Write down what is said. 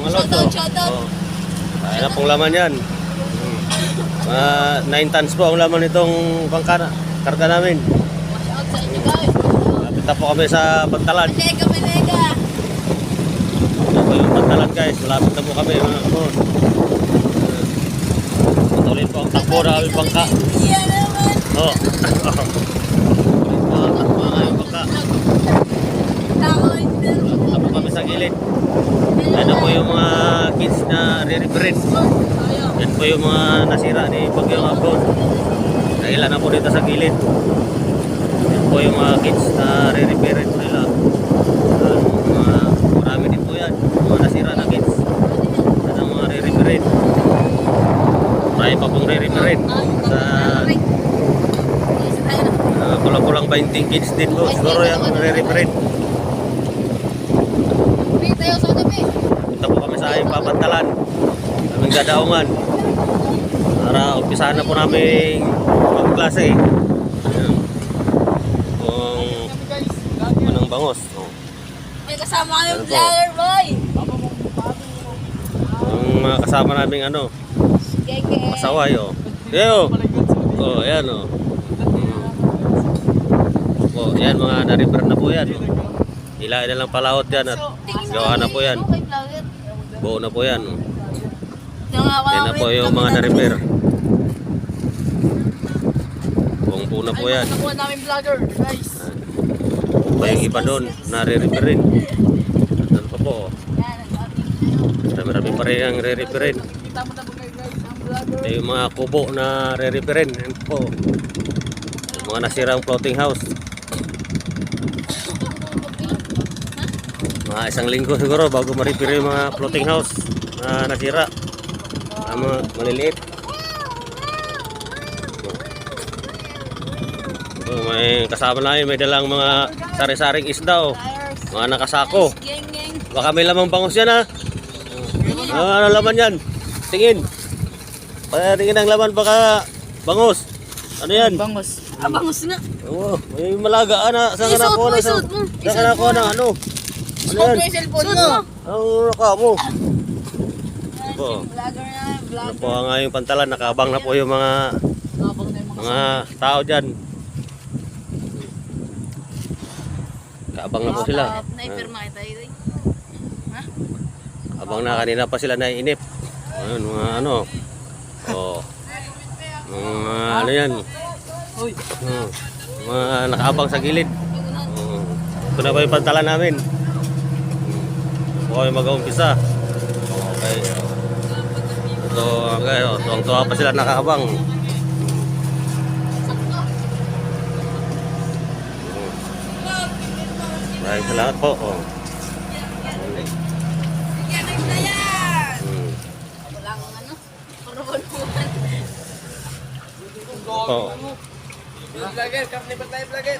Lotso. Shoutout. Oh. Kaya na pong laman yan. 9 tons po ang laman itong karga namin. Shoutout sa inyo guys. Lapit na po kami sa Pantalan. Melega, melega. Ito po yung Pantalan guys. Malapit na po kami mga boss. Patuloy po ang takbo na aming bangka. Iya naman. Oh. Takbo na aming bangka. Tao ito. Tapos kami sa gilid. Yan po yung mga kids na re-referent. Yan po yung mga nasira ni Bagyong Abron. Nailan na po dito sa gilid. Yan po yung mga kids na re-referent nila. Marami din po yan. Mga nasira na kids. Yan ang mga re-referent. Marami pa pong re-referent. Sa kulang-kulang 20 kids din po. Siguro yung re-referent. Tayo sa tabi. Punta po kami sa aming Papantalan. Aming dadaungan. Para umpisahan na po namin magklase. Ayan. Kung anong bangos. Oh. May kasama kami Ano po? vlogger boy. Ang mga kasama naming Gege. pasaway. Oh. Deo. Oh, ayan oh. Oh, yan mga na-refer na po yan. Oh. Ilain na lang palahot yan at gawa na po yan. Buo na po yan. Oh. Yan na po yung mga na-repair. Buong po na po yan. Nakuha namin vlogger, guys. Pa yung iba doon, nare-repair rin. Ano pa po? Marami pa rin ang re-repair rin. Kita mo na po kayo guys, ang vlogger. Yung mga kubo na re-repair rin. Yan po. Yung mga nasirang floating house. Mga isang linggo siguro bago ma-repair yung mga floating house na nasira. Mga maliliit. So, may kasama namin, may dalang mga sari-saring isda. Oh. Mga nakasako. Geng, geng. Baka may lamang bangus yan ha. Ano laman yan? Tingin. Tingin ang laman baka bangus. Ano yan? Bangus. Bangus nga. Oo, may malaga ana. Saan ka nakuha na? Saan ka nakuha na? Ano? Ano yan? Yung cellphone mo. Ano naka mo? Po. Vlogger na, Ano vlogger. po ang ngayong Pantalan? Nakabang na po yung mga Habang na yung mga tao dyan. Kaabang na po sila. Naipirma kita ito. Ha? Abang na kanina pa sila naiinip. Ayun, mga ano. Oh. Mga ano yan. Uy. Mga nakaabang sa gilid. Ito na po yung Pantalan namin. Okay, mag-umpisa. Okay. Ito, okay. Tuwang-tuwa pa sila nakaabang. Maraming salamat po. Oh. Yan ang dayan. Hmm. Walang ano. Puro-puluhan. Oh. Vlogger, kapni ba tayo vlogger?